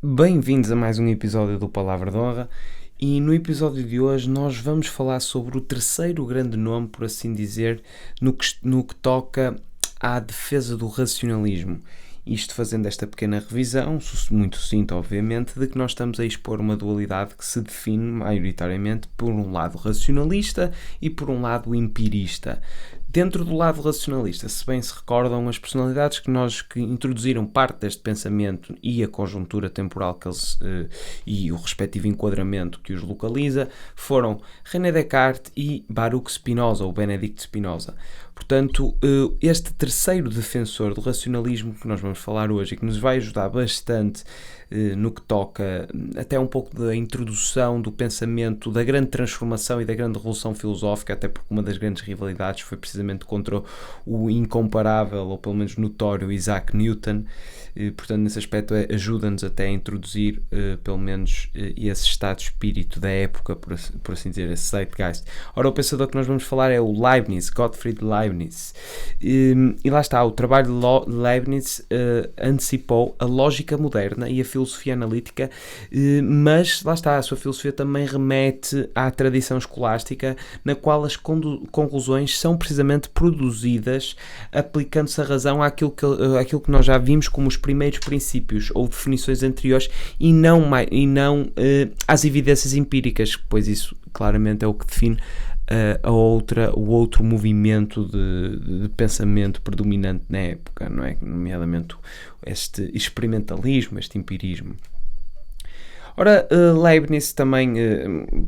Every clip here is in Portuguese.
Bem-vindos a mais um episódio do Palavra de Honra, e no episódio de hoje nós vamos falar sobre o terceiro grande nome, por assim dizer, no que toca à defesa do racionalismo. Isto fazendo esta pequena revisão, muito sucinta obviamente, de que nós estamos a expor uma dualidade que se define maioritariamente por um lado racionalista e por um lado empirista. Dentro do lado racionalista, se bem se recordam, as personalidades que introduziram parte deste pensamento e a conjuntura temporal e o respectivo enquadramento que os localiza foram René Descartes e Baruch Spinoza, ou Benedicto Spinoza. Portanto, este terceiro defensor do racionalismo que nós vamos falar hoje e que nos vai ajudar bastante no que toca até um pouco da introdução do pensamento, da grande transformação e da grande revolução filosófica, até porque uma das grandes rivalidades foi precisamente contra o incomparável, ou pelo menos notório, Isaac Newton. Portanto, nesse aspecto ajuda-nos até a introduzir pelo menos esse estado de espírito da época, por assim dizer, esse zeitgeist. Ora, o pensador que nós vamos falar é o Leibniz, Gottfried Leibniz. E lá está, o trabalho de Leibniz antecipou a lógica moderna e a filosofia analítica, mas lá está, a sua filosofia também remete à tradição escolástica, na qual as conclusões são precisamente produzidas aplicando-se a razão àquilo que nós já vimos como os primeiros princípios ou definições anteriores, e não às evidências empíricas, pois isso claramente é o que define o outro movimento de pensamento predominante na época, não é? Nomeadamente este experimentalismo, este empirismo. Ora, Leibniz também,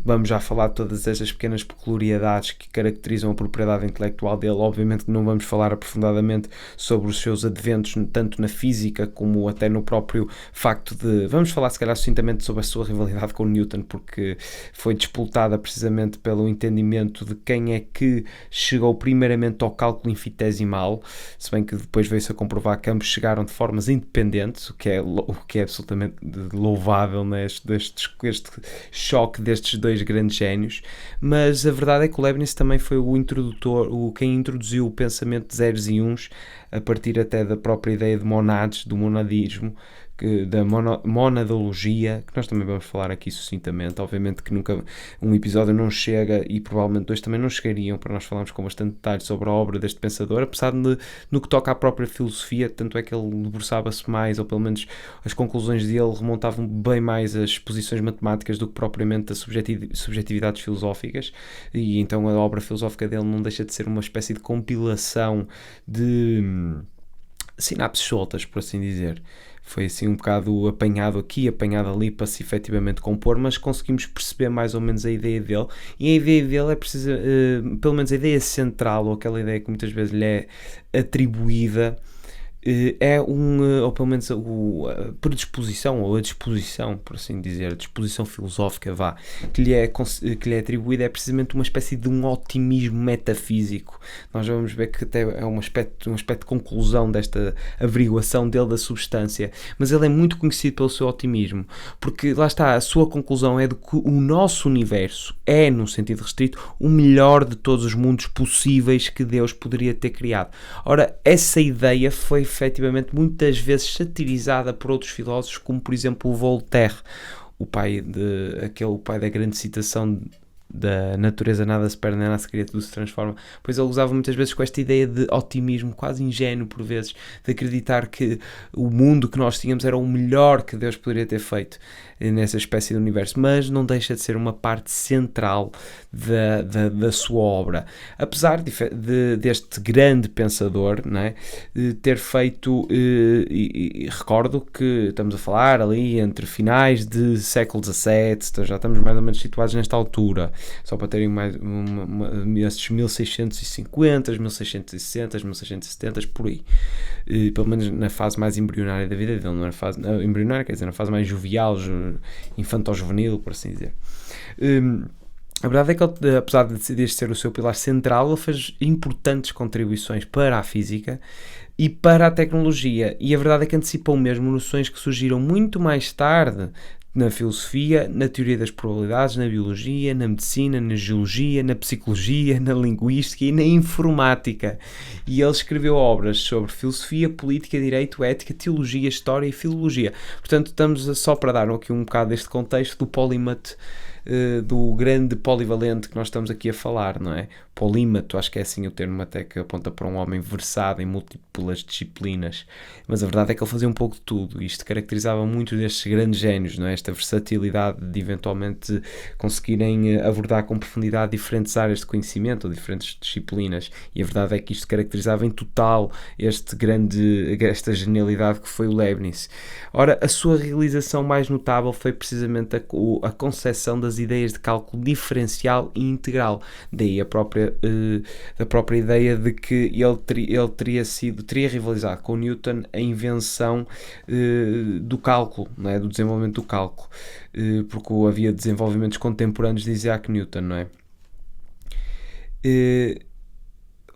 vamos já falar de todas estas pequenas peculiaridades que caracterizam a propriedade intelectual dele. Obviamente que não vamos falar aprofundadamente sobre os seus adventos, tanto na física como até no próprio facto de... Vamos falar se calhar sucintamente sobre a sua rivalidade com Newton, porque foi disputada precisamente pelo entendimento de quem é que chegou primeiramente ao cálculo infinitesimal, se bem que depois veio-se a comprovar que ambos chegaram de formas independentes, o que é absolutamente louvável, né? Este choque destes dois grandes génios. Mas a verdade é que o Leibniz também foi quem introduziu o pensamento de zeros e uns, a partir até da própria ideia de monads, do monadismo, da monadologia, que nós também vamos falar aqui sucintamente. Obviamente que nunca um episódio não chega, e provavelmente dois também não chegariam, para nós falarmos com bastante detalhe sobre a obra deste pensador, apesar de, no que toca à própria filosofia, tanto é que ele debruçava-se mais, ou pelo menos as conclusões dele remontavam bem mais às posições matemáticas do que propriamente a subjetividades filosóficas, e então a obra filosófica dele não deixa de ser uma espécie de compilação de sinapses soltas, por assim dizer. Foi assim um bocado apanhado aqui, apanhado ali, para se efetivamente compor, mas conseguimos perceber mais ou menos a ideia dele, e a ideia dele é precisa, pelo menos a ideia central, ou aquela ideia que muitas vezes lhe é atribuída, é ou pelo menos a predisposição, ou a disposição, por assim dizer, a disposição filosófica, que lhe é atribuída, é precisamente uma espécie de um otimismo metafísico. Nós vamos ver que até é um aspecto de conclusão desta averiguação dele da substância, mas ele é muito conhecido pelo seu otimismo, porque lá está, a sua conclusão é de que o nosso universo é, num sentido restrito, o melhor de todos os mundos possíveis que Deus poderia ter criado. Ora, essa ideia foi efetivamente muitas vezes satirizada por outros filósofos, como por exemplo o Voltaire, o pai da grande citação da natureza nada se perde, nem nada se cria, tudo se transforma. Pois ele usava muitas vezes com esta ideia de otimismo quase ingênuo por vezes, de acreditar que o mundo que nós tínhamos era o melhor que Deus poderia ter feito nessa espécie de universo, mas não deixa de ser uma parte central da sua obra. Apesar deste grande pensador, não é, de ter feito, e recordo que estamos a falar ali entre finais de século XVII, então já estamos mais ou menos situados nesta altura, só para terem mais esses 1650, 1660, 1670, por aí. Pelo menos na fase mais embrionária da vida dele, não era fase embrionária, quer dizer, na fase mais jovial, infanto-juvenil, por assim dizer. A verdade é que ele, apesar de decidir ser o seu pilar central, ele fez importantes contribuições para a física e para a tecnologia, e a verdade é que antecipou mesmo noções que surgiram muito mais tarde, na filosofia, na teoria das probabilidades, na biologia, na medicina, na geologia, na psicologia, na linguística e na informática. E ele escreveu obras sobre filosofia, política, direito, ética, teologia, história e filologia. Portanto, estamos só para dar aqui um bocado deste contexto do polímato, do grande polivalente que nós estamos aqui a falar, não é? Polímato, acho que é assim o termo até que aponta para um homem versado em múltiplas disciplinas, mas a verdade é que ele fazia um pouco de tudo. Isto caracterizava muitos destes grandes génios, não é? Esta versatilidade de eventualmente conseguirem abordar com profundidade diferentes áreas de conhecimento ou diferentes disciplinas, e a verdade é que isto caracterizava em total esta genialidade que foi o Leibniz. Ora, a sua realização mais notável foi precisamente a concepção das ideias de cálculo diferencial e integral, daí a própria ideia de que ele teria rivalizado com Newton a invenção do cálculo, não é? Do desenvolvimento do cálculo, porque havia desenvolvimentos contemporâneos de Isaac Newton, não é?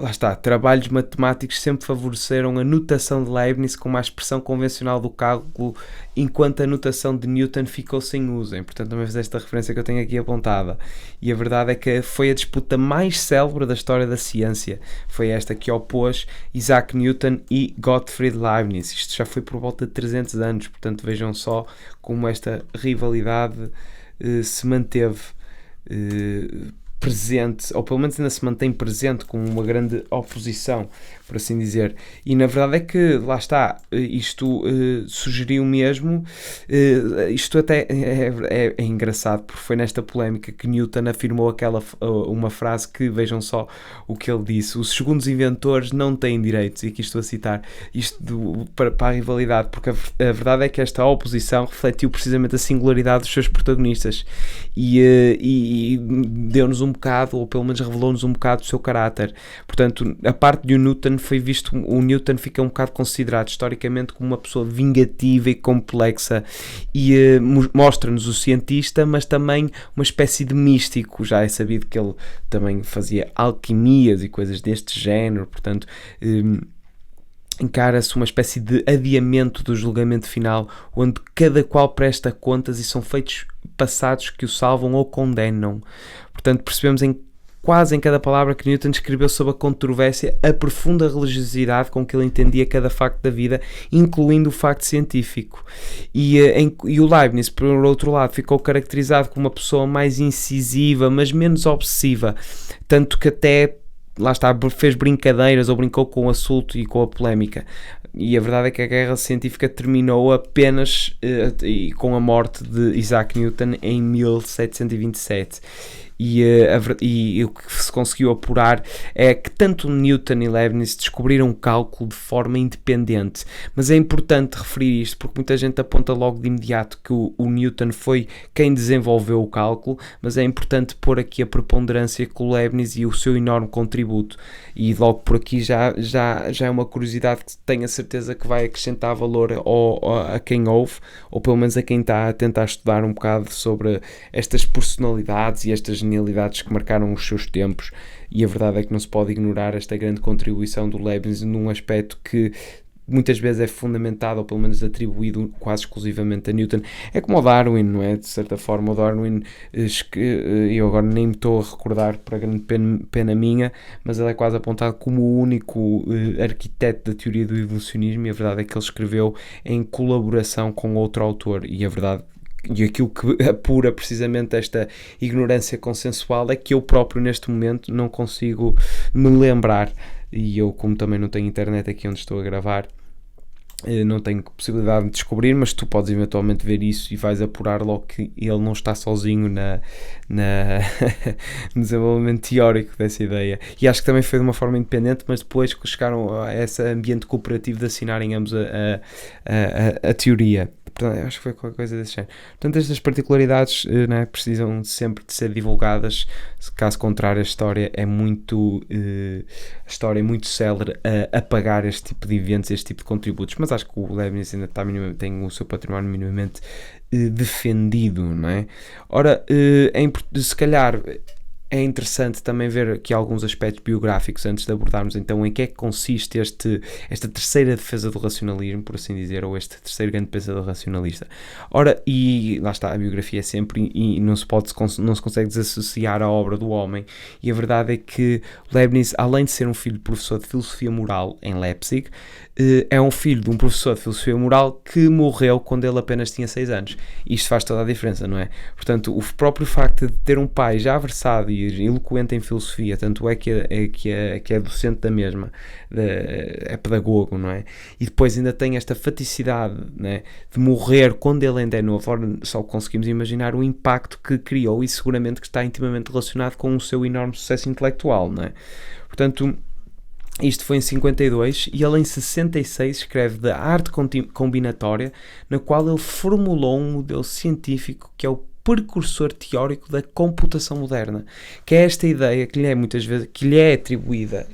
Lá está, trabalhos matemáticos sempre favoreceram a notação de Leibniz como a expressão convencional do cálculo, enquanto a notação de Newton ficou sem uso. E, portanto, também fiz esta referência que eu tenho aqui apontada. E a verdade é que foi a disputa mais célebre da história da ciência. Foi esta que opôs Isaac Newton e Gottfried Leibniz. Isto já foi por volta de 300 anos, portanto vejam só como esta rivalidade se manteve presente, ou pelo menos ainda se mantém presente como uma grande oposição, por assim dizer. E na verdade é que, lá está, isto sugeriu mesmo, isto até é engraçado, porque foi nesta polémica que Newton afirmou uma frase que, vejam só o que ele disse: os segundos inventores não têm direitos, e aqui estou a citar isto para a rivalidade, porque a verdade é que esta oposição refletiu precisamente a singularidade dos seus protagonistas e deu-nos um bocado, ou pelo menos revelou-nos um bocado do seu caráter. Portanto, a parte de Newton o Newton fica um bocado considerado historicamente como uma pessoa vingativa e complexa, e mostra-nos o cientista, mas também uma espécie de místico. Já é sabido que ele também fazia alquimias e coisas deste género, portanto encara-se uma espécie de adiamento do julgamento final, onde cada qual presta contas e são feitos passados que o salvam ou condenam. Portanto, percebemos quase em cada palavra que Newton escreveu sobre a controvérsia, a profunda religiosidade com que ele entendia cada facto da vida, incluindo o facto científico. E o Leibniz, por outro lado, ficou caracterizado como uma pessoa mais incisiva, mas menos obsessiva, tanto que até, lá está, fez brincadeiras ou brincou com o assunto e com a polémica. E a verdade é que a guerra científica terminou apenas com a morte de Isaac Newton em 1727. E o que se conseguiu apurar é que tanto Newton e Leibniz descobriram o cálculo de forma independente. Mas é importante referir isto, porque muita gente aponta logo de imediato que o Newton foi quem desenvolveu o cálculo, mas é importante pôr aqui a preponderância com o Leibniz e o seu enorme contributo. E logo por aqui já é uma curiosidade que tenho a certeza que vai acrescentar valor a quem ouve, ou pelo menos a quem está a tentar estudar um bocado sobre estas personalidades e estas genialidades que marcaram os seus tempos. E a verdade é que não se pode ignorar esta grande contribuição do Leibniz num aspecto que muitas vezes é fundamentado, ou pelo menos atribuído quase exclusivamente a Newton. É como o Darwin, não é? De certa forma, o Darwin, eu agora nem me estou a recordar, para grande pena minha, mas ele é quase apontado como o único arquiteto da teoria do evolucionismo, e a verdade é que ele escreveu em colaboração com outro autor, e a verdade e aquilo que apura precisamente esta ignorância consensual é que eu próprio neste momento não consigo me lembrar, e eu, como também não tenho internet aqui onde estou a gravar, não tenho possibilidade de descobrir, mas tu podes eventualmente ver isso e vais apurar logo que ele não está sozinho no desenvolvimento teórico dessa ideia. E acho que também foi de uma forma independente, mas depois que chegaram a esse ambiente cooperativo de assinarem ambos a teoria. Portanto, acho que foi qualquer coisa desse género. Portanto, estas particularidades precisam sempre de ser divulgadas, caso contrário a história é muito célere a apagar este tipo de eventos, este tipo de contributos. Mas acho que o Leibniz ainda tem o seu património minimamente defendido, não é? Ora, se calhar é interessante também ver aqui alguns aspectos biográficos antes de abordarmos então em que é que consiste esta terceira defesa do racionalismo, por assim dizer, ou este terceiro grande pensador racionalista. Ora, e lá está, a biografia é sempre, e não se consegue desassociar a obra do homem, e a verdade é que Leibniz, além de ser um filho de professor de filosofia moral em Leipzig, é um filho de um professor de filosofia moral que morreu quando ele apenas tinha 6 anos. Isto faz toda a diferença, não é? Portanto, o próprio facto de ter um pai já versado e eloquente em filosofia, tanto é que é docente da mesma, é pedagogo, não é? E depois ainda tem esta faticidade, né, de morrer quando ele ainda é novo. Ora, só conseguimos imaginar o impacto que criou e seguramente que está intimamente relacionado com o seu enorme sucesso intelectual, não é? Portanto, isto foi em 52 e ele em 66 escreve da arte combinatória, na qual ele formulou um modelo científico que é o precursor teórico da computação moderna, que é esta ideia que lhe é muitas vezes que lhe é atribuída,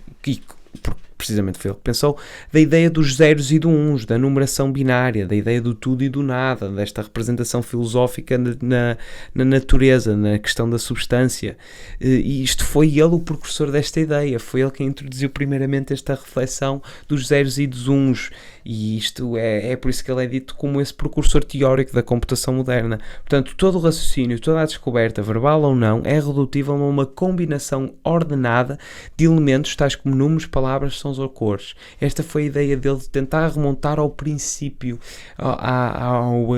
precisamente foi ele que pensou, da ideia dos zeros e do uns, da numeração binária, da ideia do tudo e do nada, desta representação filosófica na natureza, na questão da substância. E isto foi ele o precursor desta ideia, foi ele quem introduziu primeiramente esta reflexão dos zeros e dos uns, e isto é por isso que ele é dito como esse precursor teórico da computação moderna. Portanto, todo o raciocínio, toda a descoberta, verbal ou não, é redutível a uma combinação ordenada de elementos tais como números, palavras, sons ou cores. Esta foi a ideia dele de tentar remontar ao princípio,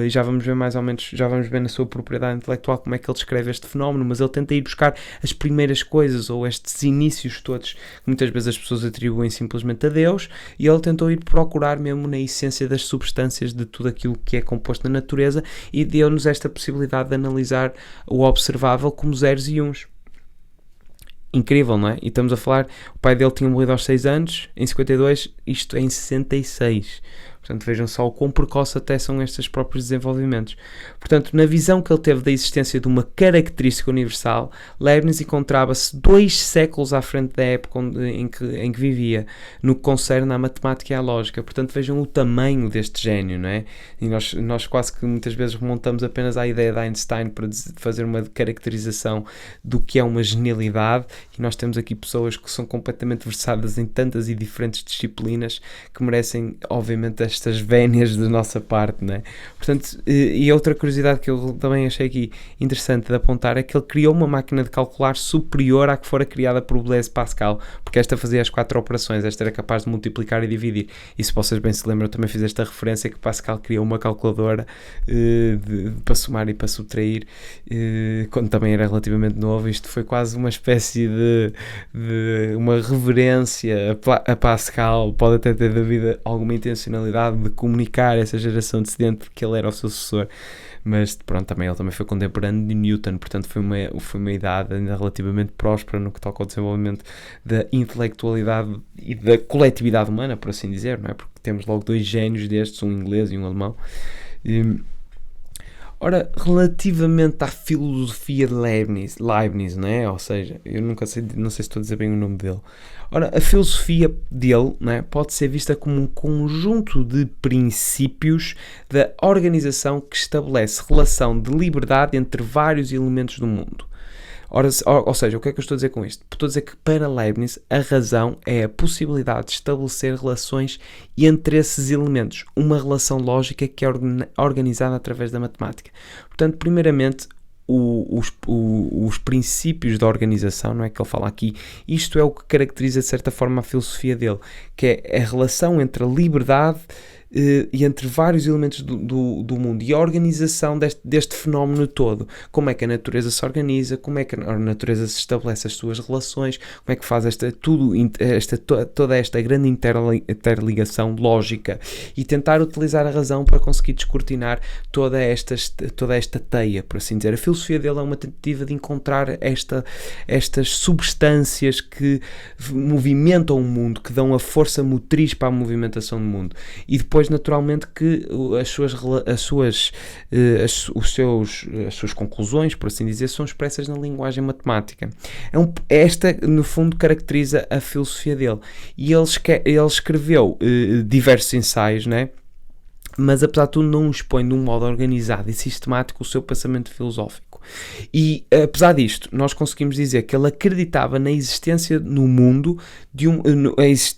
já vamos ver mais ou menos, já vamos ver na sua propriedade intelectual como é que ele descreve este fenómeno, mas ele tenta ir buscar as primeiras coisas ou estes inícios todos que muitas vezes as pessoas atribuem simplesmente a Deus, e ele tentou ir procurar mesmo na essência das substâncias de tudo aquilo que é composto na natureza, e deu-nos esta possibilidade de analisar o observável como zeros e uns. Incrível, não é? E estamos a falar, o pai dele tinha morrido aos 6 anos, em 52, isto em 66. Portanto, vejam só o quão precoce até são estes próprios desenvolvimentos. Portanto, na visão que ele teve da existência de uma característica universal, Leibniz encontrava-se 2 séculos à frente da época em que vivia, no que concerne à matemática e à lógica. Portanto, vejam o tamanho deste gênio, não é? E nós quase que muitas vezes remontamos apenas à ideia de Einstein para fazer uma caracterização do que é uma genialidade, e nós temos aqui pessoas que são completamente versadas em tantas e diferentes disciplinas que merecem, obviamente, estas vénias da nossa parte, né? Portanto, e outra curiosidade que eu também achei aqui interessante de apontar é que ele criou uma máquina de calcular superior à que fora criada por Blaise Pascal, porque esta fazia as 4 operações, esta era capaz de multiplicar e dividir. E se vocês bem se lembram, eu também fiz esta referência que Pascal criou uma calculadora para somar e para subtrair quando também era relativamente novo. Isto foi quase uma espécie de uma reverência a Pascal, pode até ter havido alguma intencionalidade de comunicar a essa geração descendente que ele era o seu sucessor, mas pronto, ele também foi contemporâneo de Newton, portanto foi uma idade ainda relativamente próspera no que toca ao desenvolvimento da intelectualidade e da coletividade humana, por assim dizer, não é? Porque temos logo 2 génios destes, um inglês e um alemão. Ora, relativamente à filosofia de Leibniz, não é? Ou seja, eu não sei se estou a dizer bem o nome dele. Ora, a filosofia dele, não é, pode ser vista como um conjunto de princípios da organização que estabelece relação de liberdade entre vários elementos do mundo. Ou seja, o que é que eu estou a dizer com isto? Estou a dizer que para Leibniz a razão é a possibilidade de estabelecer relações entre esses elementos, uma relação lógica que é organizada através da matemática. Portanto, primeiramente, os princípios da organização, não é que ele fala aqui, isto é o que caracteriza de certa forma a filosofia dele, que é a relação entre a liberdade e entre vários elementos do mundo e a organização deste fenómeno todo. Como é que a natureza se organiza, como é que a natureza se estabelece as suas relações, como é que faz toda esta grande interligação lógica, e tentar utilizar a razão para conseguir descortinar toda esta teia, por assim dizer. A filosofia dele é uma tentativa de encontrar estas substâncias que movimentam o mundo, que dão a força motriz para a movimentação do mundo, e depois naturalmente que as suas conclusões, por assim dizer, são expressas na linguagem matemática. Esta, no fundo, caracteriza a filosofia dele. E ele escreveu diversos ensaios, né? Mas apesar de tudo não expõe de um modo organizado e sistemático o seu pensamento filosófico. científico. E, apesar disto, nós conseguimos dizer que ele acreditava na existência no mundo,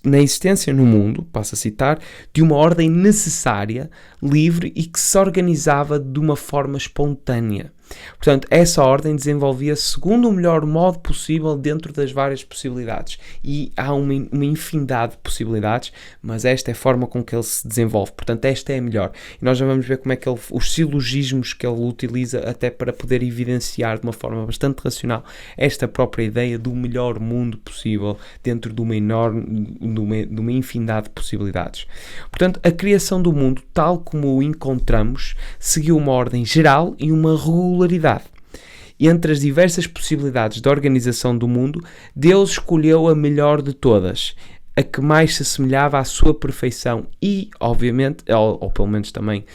na existência no mundo, passo a citar, de uma ordem necessária, livre e que se organizava de uma forma espontânea. Portanto, essa ordem desenvolvia-se segundo o melhor modo possível dentro das várias possibilidades. E há uma infinidade de possibilidades, mas esta é a forma com que ele se desenvolve. Portanto, esta é a melhor. E nós já vamos ver como é que os silogismos que ele utiliza até para poder evidenciar de uma forma bastante racional esta própria ideia do melhor mundo possível dentro de uma infinidade de possibilidades. Portanto, a criação do mundo, tal como o encontramos, seguiu uma ordem geral e uma regularidade. E entre as diversas possibilidades de organização do mundo, Deus escolheu a melhor de todas, a que mais se assemelhava à sua perfeição e, obviamente, ou pelo menos também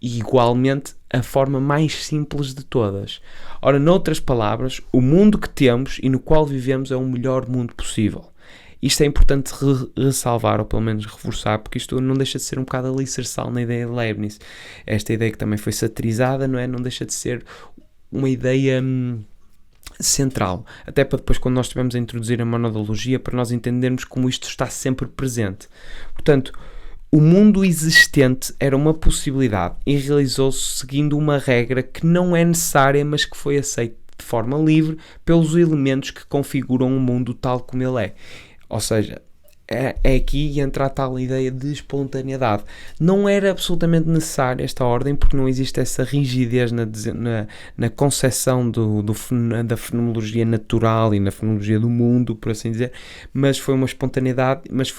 igualmente, a forma mais simples de todas. Ora, noutras palavras, o mundo que temos e no qual vivemos é o melhor mundo possível. Isto é importante ressalvar, ou pelo menos reforçar, porque isto não deixa de ser um bocado alicerçal na ideia de Leibniz. Esta ideia que também foi satirizada, não é? Não deixa de ser uma ideia central. Até para depois, quando nós estivermos a introduzir a monadologia, para nós entendermos como isto está sempre presente. Portanto, o mundo existente era uma possibilidade e realizou-se seguindo uma regra que não é necessária, mas que foi aceita de forma livre pelos elementos que configuram o mundo tal como ele é. Ou seja, é aqui entra a tal ideia de espontaneidade. Não era absolutamente necessária esta ordem, porque não existe essa rigidez na concepção da fenomenologia natural e na fenomenologia do mundo, por assim dizer, mas foi uma espontaneidade, mas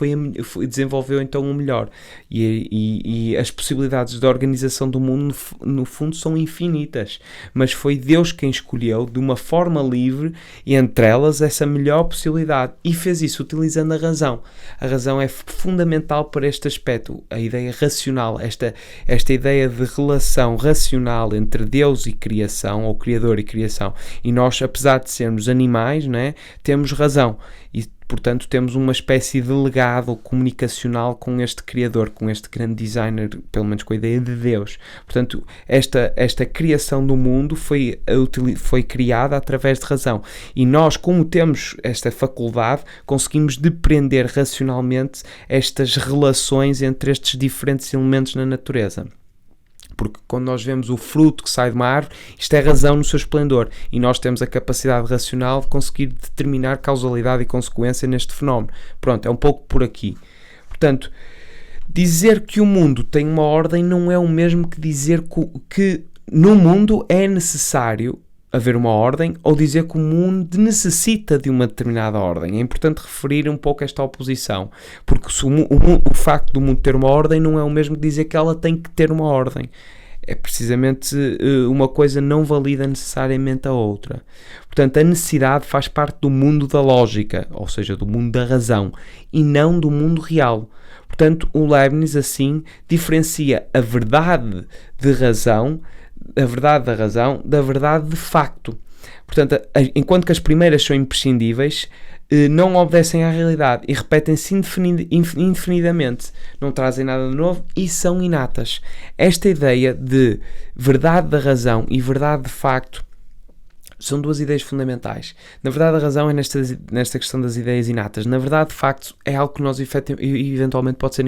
desenvolveu então o melhor. E as possibilidades de organização do mundo, no fundo, são infinitas, mas foi Deus quem escolheu, de uma forma livre, e entre elas, essa melhor possibilidade, e fez isso utilizando a razão. A razão é fundamental para este aspecto, a ideia racional, esta ideia de relação racional entre Deus e criação, ou Criador e criação. E nós, apesar de sermos animais, não é, temos razão. E, portanto, temos uma espécie de legado comunicacional com este Criador, com este grande designer, pelo menos com a ideia de Deus. Portanto, esta criação do mundo foi criada através de razão. E nós, como temos esta faculdade, conseguimos depreender racionalmente estas relações entre estes diferentes elementos na natureza. Porque quando nós vemos o fruto que sai de uma árvore, isto é razão no seu esplendor. E nós temos a capacidade racional de conseguir determinar causalidade e consequência neste fenómeno. Pronto, é um pouco por aqui. Portanto, dizer que o mundo tem uma ordem não é o mesmo que dizer que no mundo é necessário haver uma ordem, ou dizer que o mundo necessita de uma determinada ordem. É importante referir um pouco esta oposição, porque o facto do mundo ter uma ordem não é o mesmo que dizer que ela tem que ter uma ordem. É precisamente uma coisa não valida necessariamente a outra. Portanto, a necessidade faz parte do mundo da lógica, ou seja, do mundo da razão, e não do mundo real. Portanto, o Leibniz, assim, diferencia a verdade de razão, a verdade da razão, da verdade de facto. Portanto, enquanto que as primeiras são imprescindíveis, não obedecem à realidade e repetem-se indefinidamente, não trazem nada de novo e são inatas. Esta ideia de verdade da razão e verdade de facto são duas ideias fundamentais. Na verdade, a razão é nesta questão das ideias inatas. Na verdade, de facto, é algo que nós eventualmente pode ser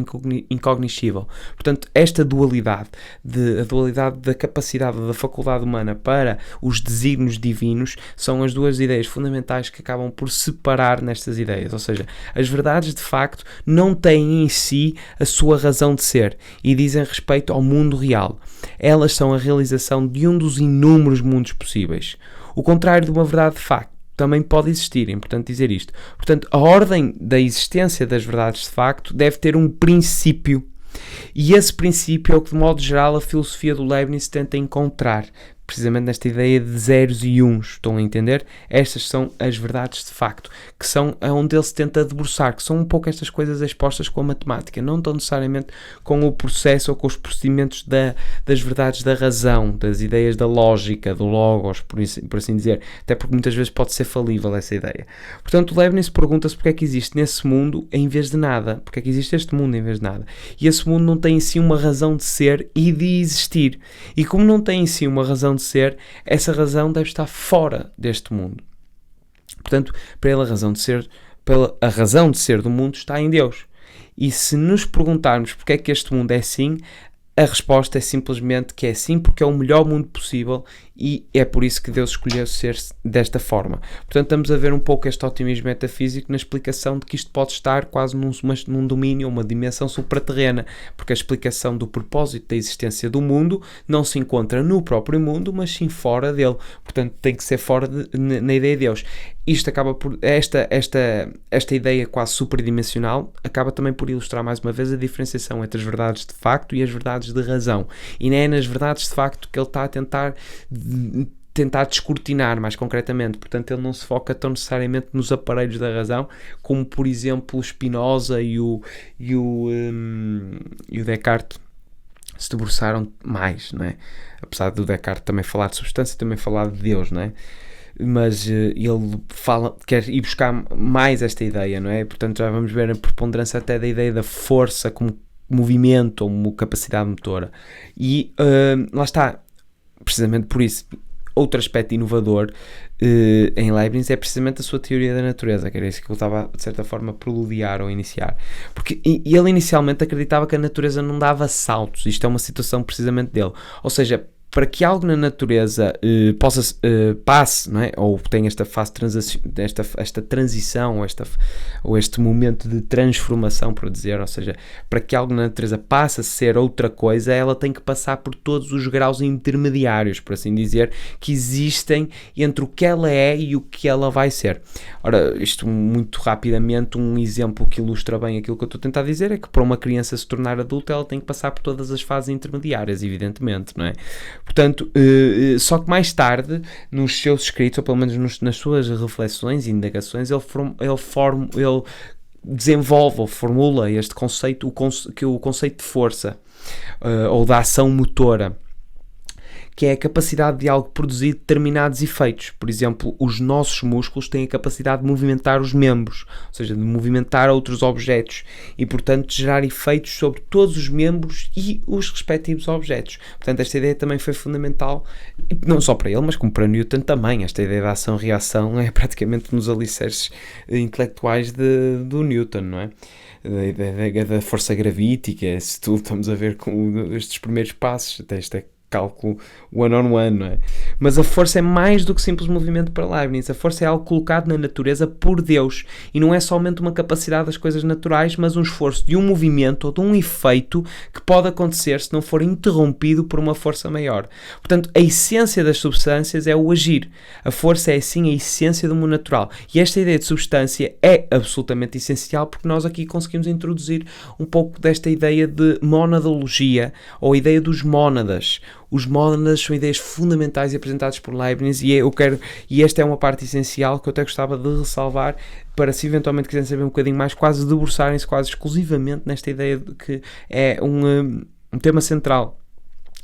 incognoscível. Portanto, esta dualidade, a dualidade da capacidade da faculdade humana para os desígnios divinos, são as duas ideias fundamentais que acabam por separar nestas ideias. Ou seja, as verdades, de facto, não têm em si a sua razão de ser e dizem respeito ao mundo real. Elas são a realização de um dos inúmeros mundos possíveis. O contrário de uma verdade de facto também pode existir, é importante dizer isto. Portanto, a ordem da existência das verdades de facto deve ter um princípio. E esse princípio é o que, de modo geral, a filosofia do Leibniz tenta encontrar, precisamente nesta ideia de zeros e uns. Estão a entender? Estas são as verdades de facto, que são onde ele se tenta debruçar, que são um pouco estas coisas expostas com a matemática, não tão necessariamente com o processo ou com os procedimentos das verdades da razão, das ideias da lógica, do logos, por assim dizer, até porque muitas vezes pode ser falível essa ideia. Portanto, o Leibniz pergunta-se porque é que existe nesse mundo em vez de nada, porque é que existe este mundo em vez de nada, e esse mundo não tem em si uma razão de ser e de existir, e como não tem em si uma razão acontecer, essa razão deve estar fora deste mundo. Portanto, a razão de ser do mundo está em Deus. E se nos perguntarmos porque é que este mundo é assim, a resposta é simplesmente que é assim porque é o melhor mundo possível e é por isso que Deus escolheu ser desta forma. Portanto, estamos a ver um pouco este otimismo metafísico na explicação de que isto pode estar quase num domínio, uma dimensão supraterrena, porque a explicação do propósito da existência do mundo não se encontra no próprio mundo, mas sim fora dele. Portanto, tem que ser fora na ideia de Deus. Isto acaba por... Esta ideia quase superdimensional acaba também por ilustrar mais uma vez a diferenciação entre as verdades de facto e as verdades de razão. E não é nas verdades de facto que ele está a tentar descortinar mais concretamente. Portanto, ele não se foca tão necessariamente nos aparelhos da razão, como por exemplo Spinoza e o Descartes se debruçaram mais, não é? Apesar do Descartes também falar de substância, também falar de Deus, não é? Mas ele quer ir buscar mais esta ideia, não é? Portanto, já vamos ver a preponderância até da ideia da força como movimento ou como capacidade motora. E lá está, precisamente por isso, outro aspecto inovador em Leibniz é precisamente a sua teoria da natureza, que era isso que ele estava, de certa forma, a preludiar ou iniciar. Porque ele inicialmente acreditava que a natureza não dava saltos. Isto é uma situação precisamente dele. Ou seja, para que algo na natureza passe, não é? Ou tenha esta fase esta transição, ou este momento de transformação, por dizer, ou seja, para que algo na natureza passe a ser outra coisa, ela tem que passar por todos os graus intermediários, por assim dizer, que existem entre o que ela é e o que ela vai ser. Ora, isto muito rapidamente, um exemplo que ilustra bem aquilo que eu estou a tentar dizer é que para uma criança se tornar adulta, ela tem que passar por todas as fases intermediárias, evidentemente, não é? Portanto, só que mais tarde, nos seus escritos, ou pelo menos nas suas reflexões e indagações, ele desenvolve ou formula este conceito, o conceito de força, ou da ação motora, que é a capacidade de algo produzir determinados efeitos. Por exemplo, os nossos músculos têm a capacidade de movimentar os membros, ou seja, de movimentar outros objetos e, portanto, de gerar efeitos sobre todos os membros e os respectivos objetos. Portanto, esta ideia também foi fundamental, não só para ele, mas como para Newton também. Esta ideia da ação-reação é praticamente nos alicerces intelectuais do Newton, não é? Da força gravítica, se tudo estamos a ver com estes primeiros passos, até esta cálculo one-on-one, não é? Mas a força é mais do que simples movimento para Leibniz. A força é algo colocado na natureza por Deus e não é somente uma capacidade das coisas naturais, mas um esforço de um movimento ou de um efeito que pode acontecer se não for interrompido por uma força maior. Portanto, a essência das substâncias é o agir. A força é, sim, a essência do mundo natural. E esta ideia de substância é absolutamente essencial porque nós aqui conseguimos introduzir um pouco desta ideia de monadologia ou a ideia dos mónadas. Os mónadas são ideias fundamentais apresentadas por Leibniz e esta é uma parte essencial que eu até gostava de ressalvar para, se eventualmente quiserem saber um bocadinho mais, quase debruçarem-se quase exclusivamente nesta ideia de que é um tema central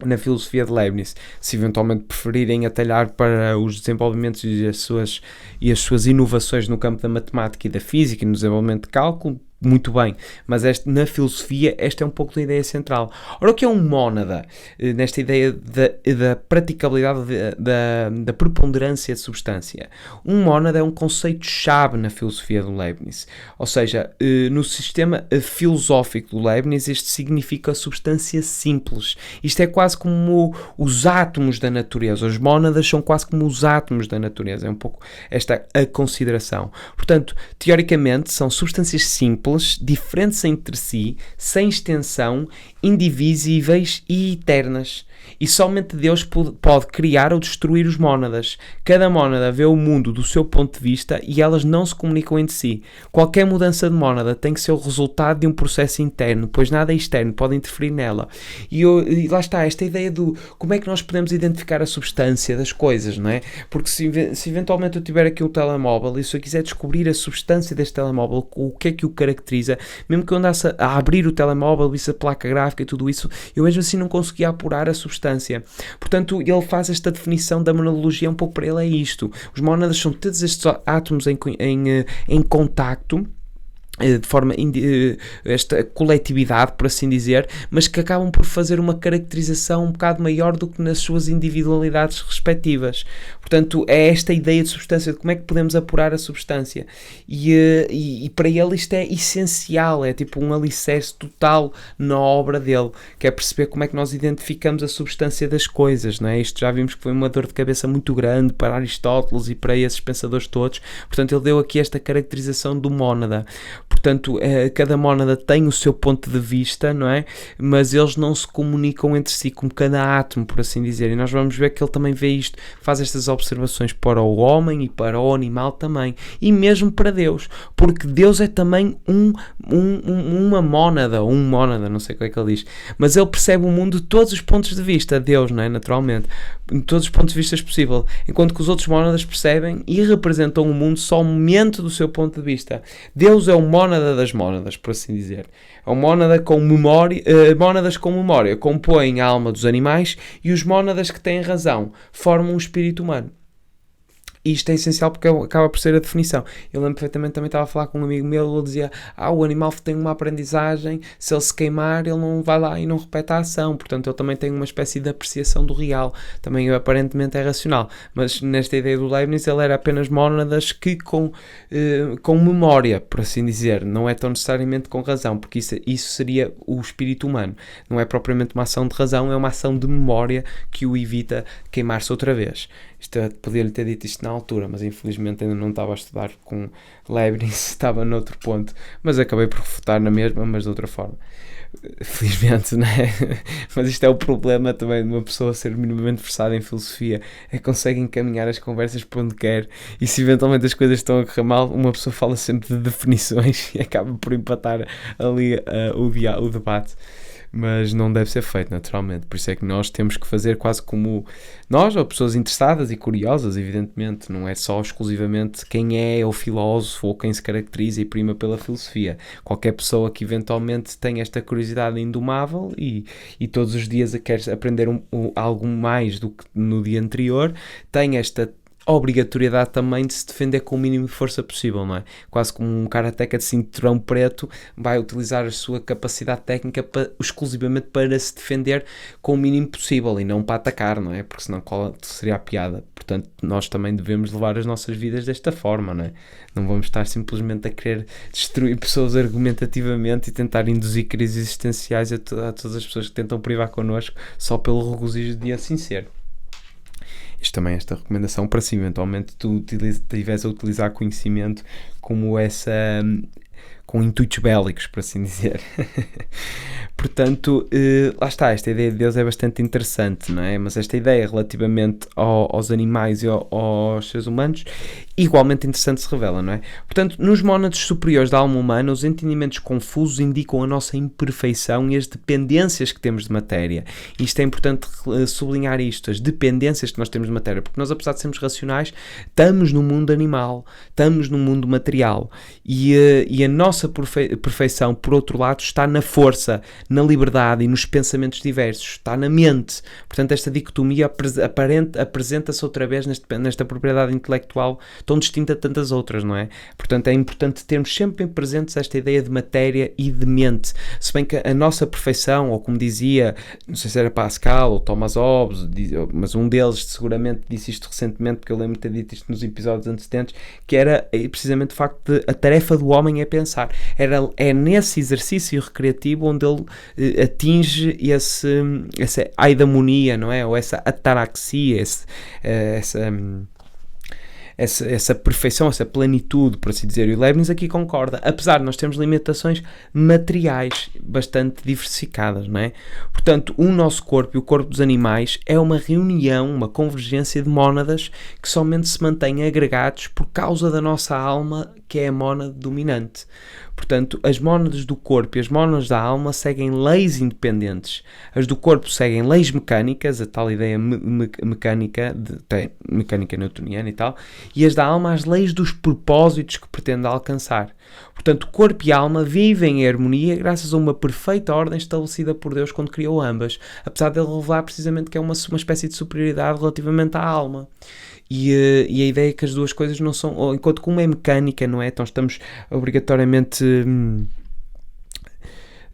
na filosofia de Leibniz. Se eventualmente preferirem atalhar para os desenvolvimentos e as suas inovações no campo da matemática e da física e no desenvolvimento de cálculo, muito bem, mas na filosofia esta é um pouco da ideia central. Ora, o que é um mónada? Nesta ideia da praticabilidade, da preponderância de substância. Um mónada é um conceito-chave na filosofia do Leibniz. Ou seja, no sistema filosófico do Leibniz, este significa substância simples. Isto é quase como os átomos da natureza. Os mónadas são quase como os átomos da natureza. É um pouco esta a consideração. Portanto, teoricamente, são substâncias simples, diferentes entre si, sem extensão, indivisíveis e eternas. E somente Deus pode criar ou destruir os mónadas. Cada mónada vê o mundo do seu ponto de vista e elas não se comunicam entre si. Qualquer mudança de mónada tem que ser o resultado de um processo interno, pois nada externo pode interferir nela. E lá está, esta ideia do como é que nós podemos identificar a substância das coisas, não é? Porque se eventualmente eu tiver aqui um telemóvel e se eu quiser descobrir a substância deste telemóvel, o que é que o caracteriza, mesmo que eu andasse a abrir o telemóvel, visse a placa gráfica e tudo isso, eu mesmo assim não conseguia apurar a substância. Portanto, ele faz esta definição da monadologia, um pouco para ele é isto. Os mónadas são todos estes átomos em contacto de forma esta coletividade, por assim dizer, mas que acabam por fazer uma caracterização um bocado maior do que nas suas individualidades respectivas. Portanto, é esta ideia de substância, de como é que podemos apurar a substância. E para ele isto é essencial, é tipo um alicerce total na obra dele, que é perceber como é que nós identificamos a substância das coisas, não é? Isto já vimos que foi uma dor de cabeça muito grande para Aristóteles e para esses pensadores todos. Portanto, ele deu aqui esta caracterização do mónada. Portanto, cada mónada tem o seu ponto de vista, não é? Mas eles não se comunicam entre si, como cada átomo, por assim dizer. E nós vamos ver que ele também vê isto, faz estas observações para o homem e para o animal também. E mesmo para Deus. Porque Deus é também uma mónada, não sei como é que ele diz. Mas ele percebe o mundo de todos os pontos de vista, Deus, não é? Naturalmente. De todos os pontos de vista possível. Enquanto que os outros mónadas percebem e representam o mundo somente do seu ponto de vista. Deus é o mónada das mónadas, por assim dizer. É um mónada com memória, mónadas com memória compõem a alma dos animais e os mónadas que têm razão formam um espírito humano. E isto é essencial porque acaba por ser a definição. Eu lembro perfeitamente, também estava a falar com um amigo meu, ele dizia, o animal tem uma aprendizagem, se ele se queimar, ele não vai lá e não repete a ação, portanto ele também tem uma espécie de apreciação do real, também aparentemente é racional, mas nesta ideia do Leibniz ele era apenas mónadas que com memória, por assim dizer, não é tão necessariamente com razão, porque isso seria o espírito humano, não é propriamente uma ação de razão, é uma ação de memória que o evita queimar-se outra vez. Podia-lhe ter dito isto na altura, mas infelizmente ainda não estava a estudar com Leibniz, estava noutro ponto, mas acabei por refutar na mesma, mas de outra forma. Felizmente, não é? Mas isto é o problema também de uma pessoa ser minimamente versada em filosofia, é que consegue encaminhar as conversas para onde quer, e se eventualmente as coisas estão a correr mal, uma pessoa fala sempre de definições e acaba por empatar ali o debate. Mas não deve ser feito, naturalmente. Por isso é que nós temos que fazer quase como nós, ou pessoas interessadas e curiosas, evidentemente. Não é só exclusivamente quem é o filósofo ou quem se caracteriza e prima pela filosofia. Qualquer pessoa que eventualmente tenha esta curiosidade indomável e todos os dias quer aprender algo mais do que no dia anterior, tem esta obrigatoriedade também de se defender com o mínimo de força possível, não é? Quase como um karateca de cinturão preto vai utilizar a sua capacidade técnica exclusivamente para se defender com o mínimo possível e não para atacar, não é? Porque senão qual seria a piada? Portanto, nós também devemos levar as nossas vidas desta forma, não é? Não vamos estar simplesmente a querer destruir pessoas argumentativamente e tentar induzir crises existenciais a todas as pessoas que tentam privar connosco só pelo regozijo de assim ser. Isto também é esta recomendação para se eventualmente tu estiveres a utilizar conhecimento como essa, com intuitos bélicos, por assim dizer. Portanto, lá está, esta ideia de Deus é bastante interessante, não é? Mas esta ideia relativamente aos animais e aos seres humanos, igualmente interessante se revela, não é? Portanto, nos mónados superiores da alma humana, os entendimentos confusos indicam a nossa imperfeição e as dependências que temos de matéria. Isto é importante sublinhar isto, as dependências que nós temos de matéria, porque nós, apesar de sermos racionais, estamos no mundo animal, estamos no mundo material, e a nossa perfeição, por outro lado, está na força, na liberdade e nos pensamentos diversos, está na mente. Portanto, esta dicotomia apresenta-se outra vez nesta propriedade intelectual tão distinta de tantas outras, não é? Portanto, é importante termos sempre presentes esta ideia de matéria e de mente. Se bem que a nossa perfeição, ou como dizia, não sei se era Pascal ou Thomas Hobbes, mas um deles seguramente disse isto recentemente, porque eu lembro de ter dito isto nos episódios antecedentes, que era precisamente o facto de a tarefa do homem é pensar. É nesse exercício recreativo onde ele atinge essa aidamonia, não é? Ou essa ataraxia, essa perfeição, essa plenitude, por assim dizer. E o Leibniz aqui concorda, apesar de nós termos limitações materiais bastante diversificadas, não é? Portanto, o nosso corpo e o corpo dos animais é uma reunião, uma convergência de mónadas que somente se mantêm agregados por causa da nossa alma, que é a mónada dominante. Portanto, as mónadas do corpo e as mónadas da alma seguem leis independentes. As do corpo seguem leis mecânicas, a tal ideia mecânica newtoniana e tal, e as da alma as leis dos propósitos que pretende alcançar. Portanto, corpo e alma vivem em harmonia graças a uma perfeita ordem estabelecida por Deus quando criou ambas, apesar de ele revelar precisamente que é uma espécie de superioridade relativamente à alma. e a ideia é que as duas coisas não são, enquanto que uma é mecânica, não é? Então estamos obrigatoriamente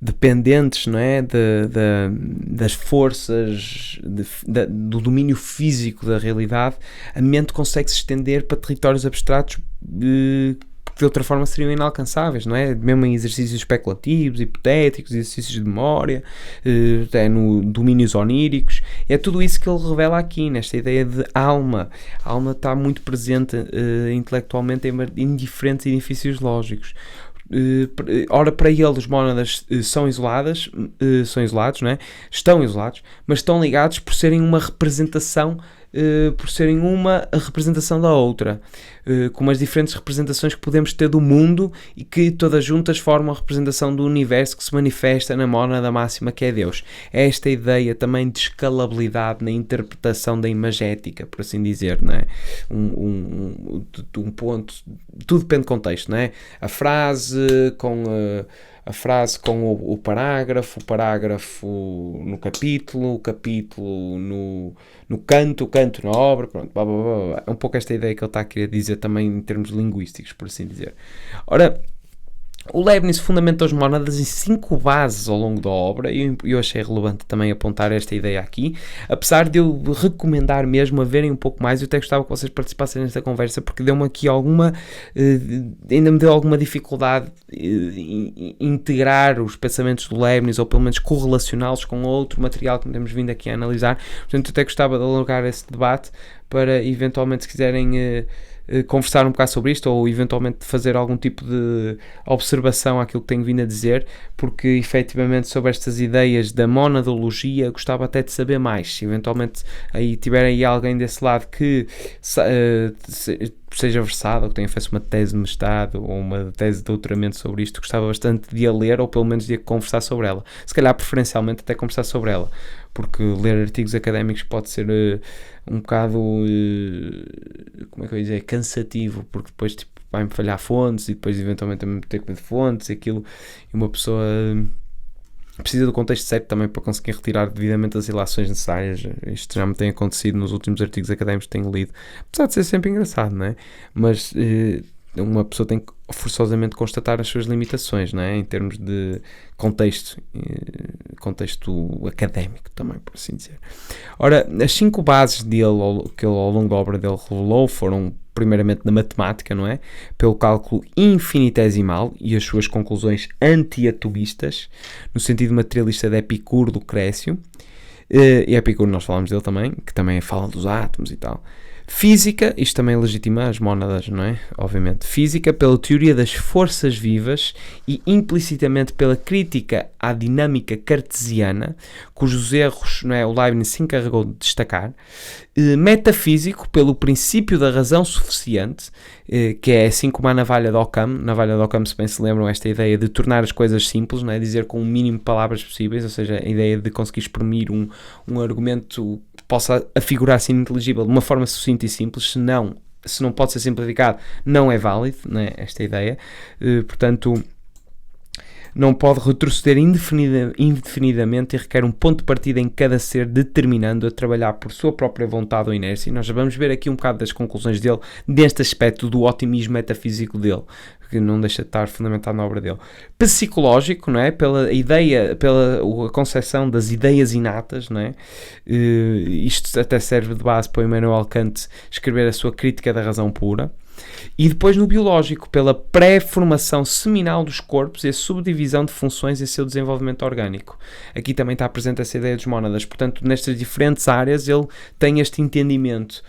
dependentes, não é? Das forças, do domínio físico da realidade. A mente consegue se estender para territórios abstratos que de outra forma seriam inalcançáveis, não é? Mesmo em exercícios especulativos, hipotéticos, exercícios de memória, no domínios oníricos. É tudo isso que ele revela aqui, nesta ideia de alma. A alma está muito presente intelectualmente em diferentes edifícios lógicos. Ora, para ele os mónadas são isolados, não é? Estão isolados, mas estão ligados por serem uma representação da outra, como as diferentes representações que podemos ter do mundo e que todas juntas formam a representação do universo que se manifesta na mónada máxima que é Deus. É esta ideia também de escalabilidade na interpretação da imagética, por assim dizer, não é? Um ponto, tudo depende do contexto, não é? A frase com o parágrafo, no capítulo, o capítulo no canto, o canto na obra, pronto, blá, blá, blá, blá. É um pouco esta ideia que ele está a querer dizer também em termos linguísticos, por assim dizer. Ora, o Leibniz fundamentou as mónadas em 5 bases ao longo da obra e eu achei relevante também apontar esta ideia aqui, apesar de eu recomendar mesmo a verem um pouco mais. Eu até gostava que vocês participassem nesta conversa, porque deu-me aqui ainda me deu alguma dificuldade em integrar os pensamentos do Leibniz, ou pelo menos correlacioná-los com outro material que temos vindo aqui a analisar. Portanto, eu até gostava de alargar esse debate para, eventualmente, se quiserem conversar um bocado sobre isto, ou eventualmente fazer algum tipo de observação àquilo que tenho vindo a dizer, porque efetivamente sobre estas ideias da monadologia gostava até de saber mais. Se eventualmente aí tiver aí alguém desse lado que seja versado, ou que tenha feito uma tese de mestrado ou uma tese de doutoramento sobre isto, gostava bastante de a ler, ou pelo menos de a conversar sobre ela. Se calhar preferencialmente até conversar sobre ela, porque ler artigos académicos pode ser um bocado como é que eu ia dizer, cansativo, porque depois vai-me falhar fontes e depois eventualmente também ter que meter fontes e aquilo, e uma pessoa precisa do contexto certo também para conseguir retirar devidamente as ilações necessárias. Isto já me tem acontecido nos últimos artigos académicos que tenho lido, apesar de ser sempre engraçado, não é? Mas uma pessoa tem que forçosamente constatar as suas limitações, não é? Em termos de contexto académico também, por assim dizer. Ora, as 5 bases dele, que ele ao longo da obra dele revelou, foram primeiramente na matemática, não é? Pelo cálculo infinitesimal e as suas conclusões anti-atomistas, no sentido materialista de Epicuro do Crécio. E Epicuro nós falámos dele também, que também fala dos átomos e tal. Física, isto também legitima as mónadas, não é? Obviamente. Física pela teoria das forças vivas e implicitamente pela crítica à dinâmica cartesiana, cujos erros, não é, o Leibniz se encarregou de destacar. Metafísico pelo princípio da razão suficiente, que é assim como a navalha de Occam. Navalha de Occam, se bem se lembram, esta ideia de tornar as coisas simples, não é? Dizer com o mínimo de palavras possíveis, ou seja, a ideia de conseguir exprimir um argumento que possa afigurar-se ininteligível de uma forma sucinta e simples, se não pode ser simplificado, não é válido, não é? Esta ideia. Portanto, não pode retroceder indefinidamente e requer um ponto de partida em cada ser, determinando a trabalhar por sua própria vontade ou inércia. E nós já vamos ver aqui um bocado das conclusões dele, deste aspecto do otimismo metafísico dele, que não deixa de estar fundamentado na obra dele. Psicológico, não é? Pela ideia, pela a concepção das ideias inatas, não é? Isto até serve de base para o Immanuel Kant escrever a sua crítica da razão pura. E depois no biológico, pela pré-formação seminal dos corpos e a subdivisão de funções e seu desenvolvimento orgânico. Aqui também está presente essa ideia dos mónadas. Portanto, nestas diferentes áreas ele tem este entendimento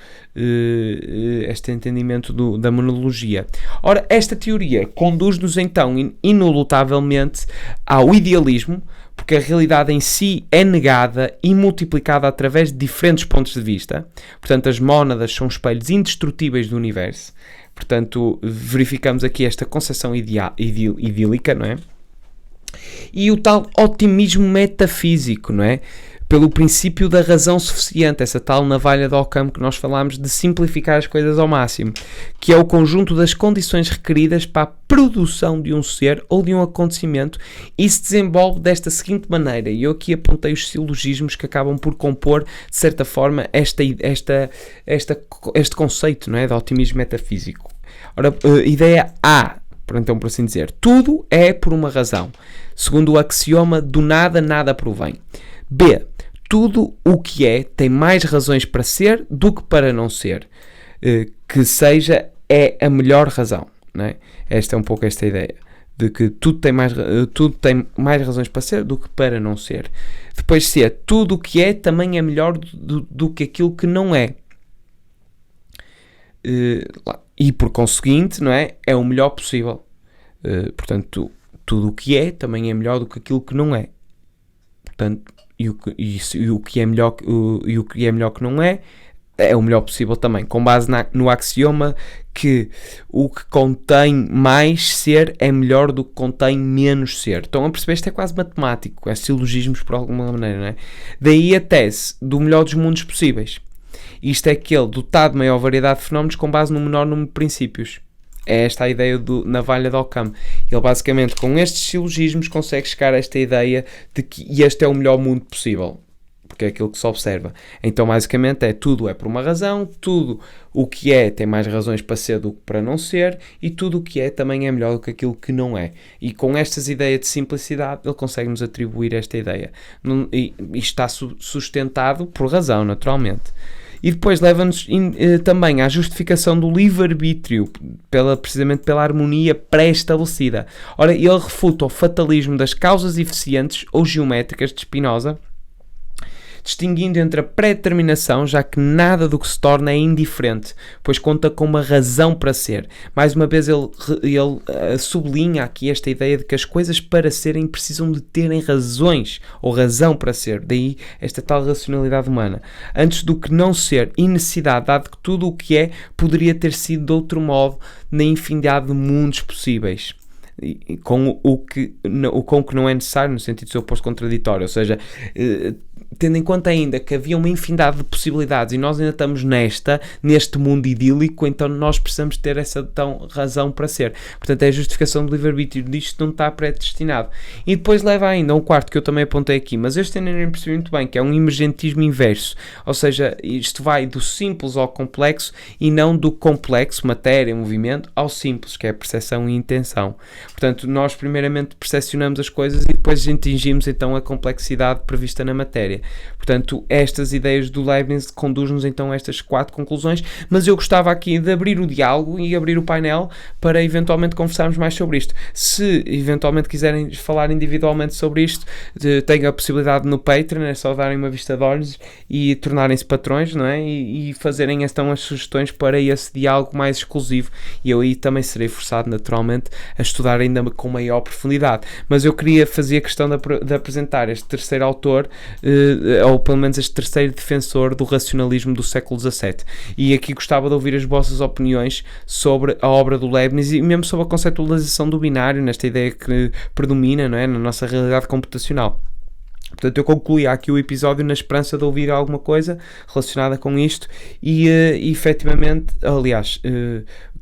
da monologia. Ora, esta teoria conduz-nos então inelutavelmente ao idealismo, porque a realidade em si é negada e multiplicada através de diferentes pontos de vista. Portanto, as mónadas são espelhos indestrutíveis do universo. Portanto, verificamos aqui esta concepção idílica, não é? E o tal otimismo metafísico, não é? pelo princípio da razão suficiente, essa tal navalha de Occam que nós falámos, de simplificar as coisas ao máximo, que é o conjunto das condições requeridas para a produção de um ser ou de um acontecimento, e se desenvolve desta seguinte maneira. E eu aqui apontei os silogismos que acabam por compor, de certa forma, este conceito, não é, de otimismo metafísico. Ora, ideia A, então, por assim dizer, tudo é por uma razão. Segundo o axioma, do nada, nada provém. B, tudo o que é tem mais razões para ser do que para não ser. Que seja, é a melhor razão. Não é? Esta é um pouco esta ideia. De que tudo tem mais razões para ser do que para não ser. Depois C, tudo o que é também é melhor do que aquilo que não é. E por conseguinte, não é? É o melhor possível. Portanto, tudo o que é também é melhor do que aquilo que não é. Portanto, e o que é melhor que não é o melhor possível também, com base no axioma que o que contém mais ser é melhor do que contém menos ser. Estão a perceber? Isto é quase matemático, é silogismos por alguma maneira, não é? Daí a tese do melhor dos mundos possíveis. Isto é aquele dotado de maior variedade de fenómenos com base no menor número de princípios. É esta a ideia do navalha de Occam. Ele basicamente com estes silogismos consegue chegar a esta ideia de que este é o melhor mundo possível, porque é aquilo que se observa. Então basicamente tudo é por uma razão, tudo o que é tem mais razões para ser do que para não ser, e tudo o que é também é melhor do que aquilo que não é. E com estas ideias de simplicidade ele consegue-nos atribuir esta ideia. E está sustentado por razão, naturalmente. E depois leva-nos também à justificação do livre-arbítrio, precisamente pela harmonia pré-estabelecida. Ora, ele refuta o fatalismo das causas eficientes ou geométricas de Spinoza, distinguindo entre a pré-determinação, já que nada do que se torna é indiferente, pois conta com uma razão para ser. Mais uma vez ele sublinha aqui esta ideia de que as coisas para serem precisam de terem razões, ou razão para ser, daí esta tal racionalidade humana, antes do que não ser, e necessidade, dado que tudo o que é poderia ter sido de outro modo na infinidade de mundos possíveis. Com o que não é necessário, no sentido de ser oposto contraditório, ou seja, tendo em conta ainda que havia uma infinidade de possibilidades e nós ainda estamos neste mundo idílico, então nós precisamos ter essa tão razão para ser. Portanto, é a justificação do livre-arbítrio, disto não está predestinado. E depois leva ainda um quarto que eu também apontei aqui, mas este ainda nem percebi muito bem, que é um emergentismo inverso, ou seja, isto vai do simples ao complexo e não do complexo, matéria, movimento, ao simples, que é a percepção e intenção. Portanto, nós primeiramente percepcionamos as coisas e depois atingimos então a complexidade prevista na matéria. Portanto, estas ideias do Leibniz conduzem-nos então a estas 4 conclusões, mas eu gostava aqui de abrir o diálogo e abrir o painel para eventualmente conversarmos mais sobre isto. Se eventualmente quiserem falar individualmente sobre isto, tenho a possibilidade no Patreon, é só darem uma vista de olhos e tornarem-se patrões, não é? E fazerem então as sugestões para esse diálogo mais exclusivo, e eu aí também serei forçado naturalmente a estudar ainda com maior profundidade. Mas eu queria fazer questão de apresentar este terceiro autor, ou pelo menos este terceiro defensor do racionalismo do século XVII. E aqui gostava de ouvir as vossas opiniões sobre a obra do Leibniz e mesmo sobre a conceptualização do binário, nesta ideia que predomina, não é, na nossa realidade computacional. Portanto, eu concluí aqui o episódio na esperança de ouvir alguma coisa relacionada com isto e efetivamente, aliás,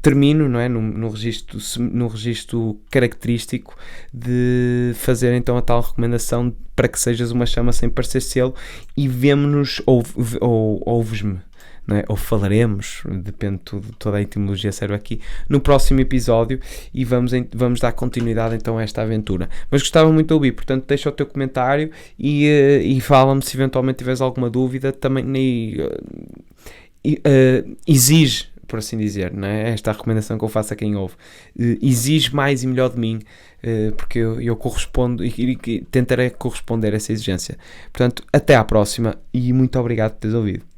termino, não é, no registro característico de fazer então a tal recomendação para que sejas uma chama sem parecer selo, e vemo-nos ou ouves-me, não é? Ou falaremos, depende de tudo, toda a etimologia serve aqui, no próximo episódio, e vamos dar continuidade então a esta aventura. Mas gostava muito de ouvir, portanto deixa o teu comentário e fala-me se eventualmente tiveres alguma dúvida, também exige, por assim dizer, não é? Esta é a recomendação que eu faço a quem ouve, exige mais e melhor de mim, porque eu correspondo e tentarei corresponder a essa exigência. Portanto, até à próxima e muito obrigado por teres ouvido.